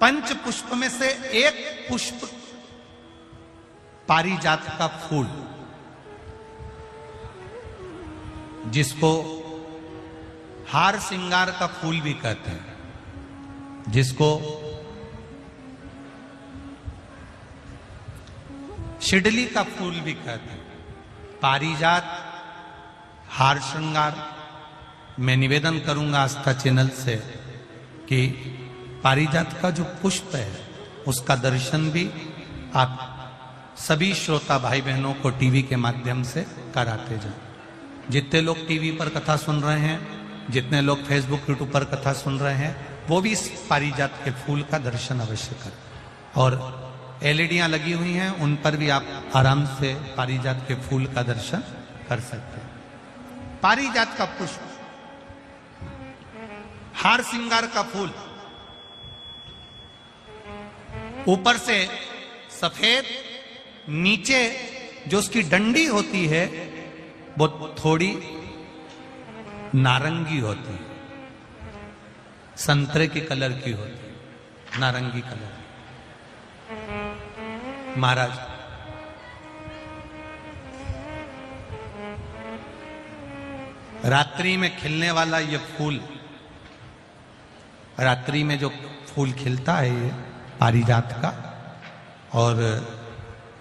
पंच पुष्प में से एक पुष्प पारिजात का फूल, जिसको हार श्रृंगार का फूल भी कहते हैं, जिसको शिडली का फूल भी कहते हैं, पारिजात, हार श्रृंगार। मैं निवेदन करूंगा आस्था चैनल से कि पारिजात का जो पुष्प है उसका दर्शन भी आप सभी श्रोता भाई बहनों को टीवी के माध्यम से कराते जाएं। जितने लोग टीवी पर कथा सुन रहे हैं, जितने लोग फेसबुक यूट्यूब पर कथा सुन रहे हैं, वो भी इस पारिजात के फूल का दर्शन अवश्य करें। और एलईडियां लगी हुई हैं, उन पर भी आप आराम से पारिजात के फूल का दर्शन कर सकते हैं। पारिजात का पुष्प, हार श्रृंगार का फूल, ऊपर से सफेद, नीचे जो उसकी डंडी होती है वो थोड़ी नारंगी होती है, संतरे के कलर की होती है, नारंगी कलर। महाराज, रात्रि में खिलने वाला ये फूल, रात्रि में जो फूल खिलता है ये पारिजात का, और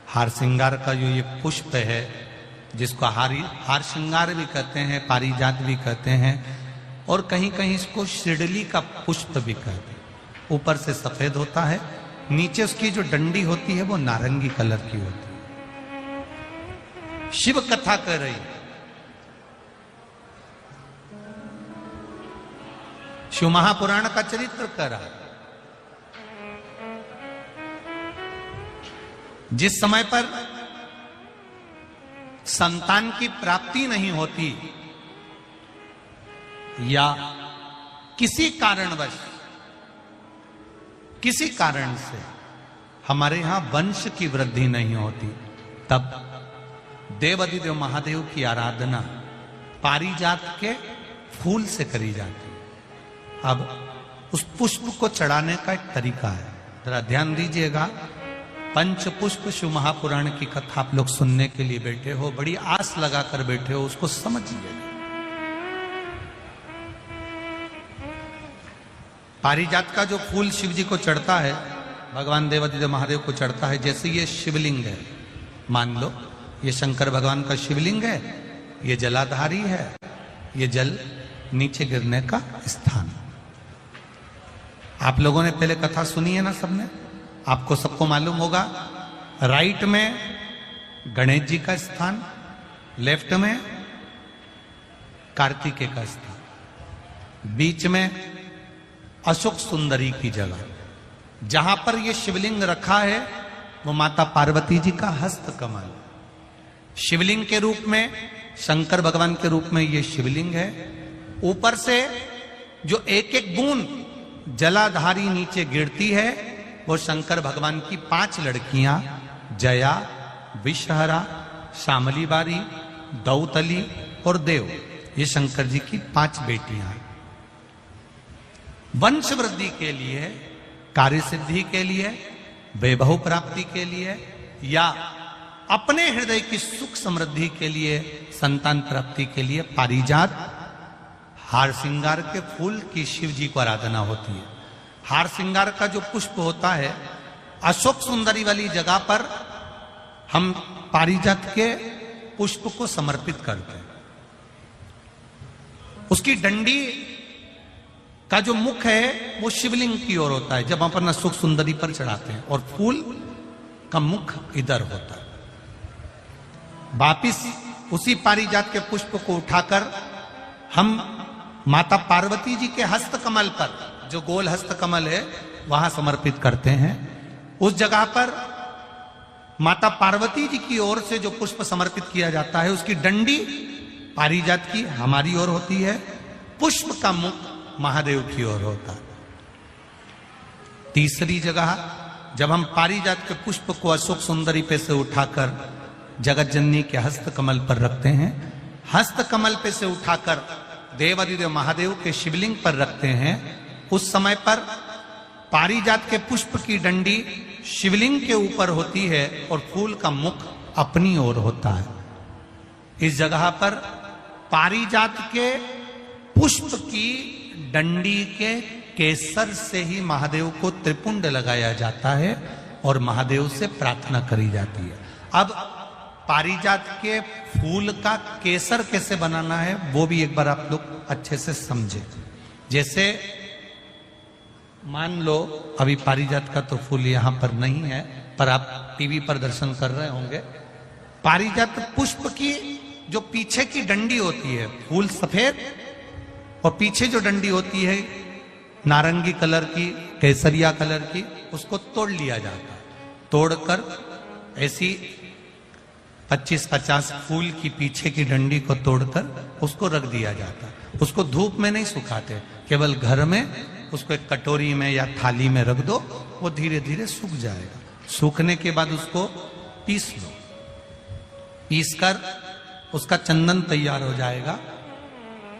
हार श्रृंगार का जो ये पुष्प है, जिसको हार श्रृंगार भी कहते हैं, पारिजात भी कहते हैं, और कहीं कहीं इसको शिडली का पुष्प भी कहते हैं। ऊपर से सफेद होता है, नीचे उसकी जो डंडी होती है वो नारंगी कलर की होती है। शिव कथा कर रही, शिव महापुराण का चरित्र कर रहा। जिस समय पर संतान की प्राप्ति नहीं होती या किसी कारणवश, किसी कारण से हमारे यहां वंश की वृद्धि नहीं होती, तब देवाधिदेव महादेव की आराधना पारिजात के फूल से करी जाती है। अब उस पुष्प को चढ़ाने का एक तरीका है, जरा ध्यान दीजिएगा। पंच पुष्प शिव महापुराण की कथा आप लोग सुनने के लिए बैठे हो, बड़ी आस लगाकर बैठे हो, उसको समझिए। पारिजात का जो फूल शिव जी को चढ़ता है, भगवान देवाधिदेव महादेव को चढ़ता है, जैसे ये शिवलिंग है, मान लो ये शंकर भगवान का शिवलिंग है, ये जलाधारी है, ये जल नीचे गिरने का स्थान। आप लोगों ने पहले कथा सुनी है ना सबने, आपको सबको मालूम होगा। राइट में गणेश जी का स्थान, लेफ्ट में कार्तिकेय का स्थान, बीच में अशोक सुंदरी की जगह। जहां पर यह शिवलिंग रखा है वो माता पार्वती जी का हस्त कमल, शिवलिंग के रूप में, शंकर भगवान के रूप में यह शिवलिंग है। ऊपर से जो एक एक बूंद जलाधारी नीचे गिरती है वो शंकर भगवान की 5 लड़कियां, जया, विषहरा, श्यामली बारी, दौतली और देव, ये शंकर जी की 5 बेटियां हैं। वंश वृद्धि के लिए, कार्य सिद्धि के लिए, वैभव प्राप्ति के लिए, या अपने हृदय की सुख समृद्धि के लिए, संतान प्राप्ति के लिए पारिजात, हार श्रृंगार के फूल की शिव जी को आराधना होती है। हार श्रृंगार का जो पुष्प होता है, अशोक सुंदरी वाली जगह पर हम पारिजात के पुष्प को समर्पित करते हैं। उसकी डंडी का जो मुख है वो शिवलिंग की ओर होता है जब हम अपना अशोक सुंदरी पर चढ़ाते हैं, और फूल का मुख इधर होता है। वापिस उसी पारिजात के पुष्प को उठाकर हम माता पार्वती जी के हस्त कमल पर, जो गोल हस्त कमल है, वहां समर्पित करते हैं। उस जगह पर माता पार्वती जी की ओर से जो पुष्प समर्पित किया जाता है, उसकी डंडी पारिजात की हमारी ओर होती है, पुष्प का मुख महादेव की ओर होता है। तीसरी जगह जब हम पारिजात के पुष्प को अशोक सुंदरी पे से उठाकर जगत जननी के हस्त कमल पर रखते हैं, हस्त कमल पे से उठाकर देवाधिदेव महादेव के शिवलिंग पर रखते हैं, उस समय पर पारिजात के पुष्प की डंडी शिवलिंग के ऊपर होती है और फूल का मुख अपनी ओर होता है। इस जगह पर पारिजात के पुष्प की डंडी के केसर से ही महादेव को त्रिपुंड लगाया जाता है और महादेव से प्रार्थना करी जाती है। अब पारिजात के फूल का केसर कैसे बनाना है वो भी एक बार आप लोग अच्छे से समझे। जैसे मान लो अभी पारिजात का तो फूल यहां पर नहीं है, पर आप टीवी पर दर्शन कर रहे होंगे। पारिजात पुष्प की जो पीछे की डंडी होती है, फूल सफेद और पीछे जो डंडी होती है नारंगी कलर की, केसरिया कलर की, उसको तोड़ लिया जाता है। तोड़कर ऐसी 25-50 फूल की पीछे की डंडी को तोड़कर उसको रख दिया जाता है। उसको धूप में नहीं सुखाते, केवल घर में उसको एक कटोरी में या थाली में रख दो, वो धीरे धीरे सूख जाएगा। सूखने के बाद उसको पीस लो, पीसकर उसका चंदन तैयार हो जाएगा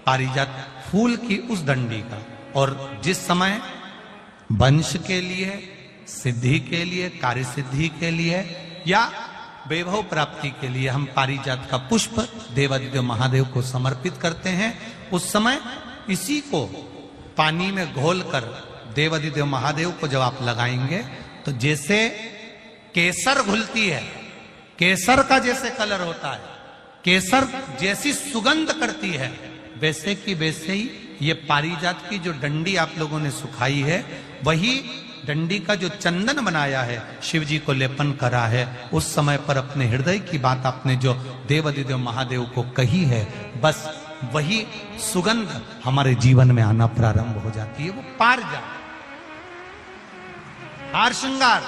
पारिजात फूल की उस डंडी का। और जिस समय वंश के लिए, सिद्धि के लिए, कार्य सिद्धि के लिए या वैभव प्राप्ति के लिए हम पारिजात का पुष्प देवादिदेव महादेव को समर्पित करते हैं, उस समय इसी को पानी में घोलकर देवादिदेव महादेव को जब आप लगाएंगे तो जैसे केसर घुलती है, केसर का जैसे कलर होता है, केसर जैसी सुगंध करती है, वैसे की वैसे ही ये पारिजात की जो डंडी आप लोगों ने सुखाई है, वही डंडी का जो चंदन बनाया है, शिव जी को लेपन करा है, उस समय पर अपने हृदय की बात आपने जो देवादिदेव महादेव को कही है, बस वही सुगंध हमारे जीवन में आना प्रारंभ हो जाती है। वो पारिजात हार श्रृंगार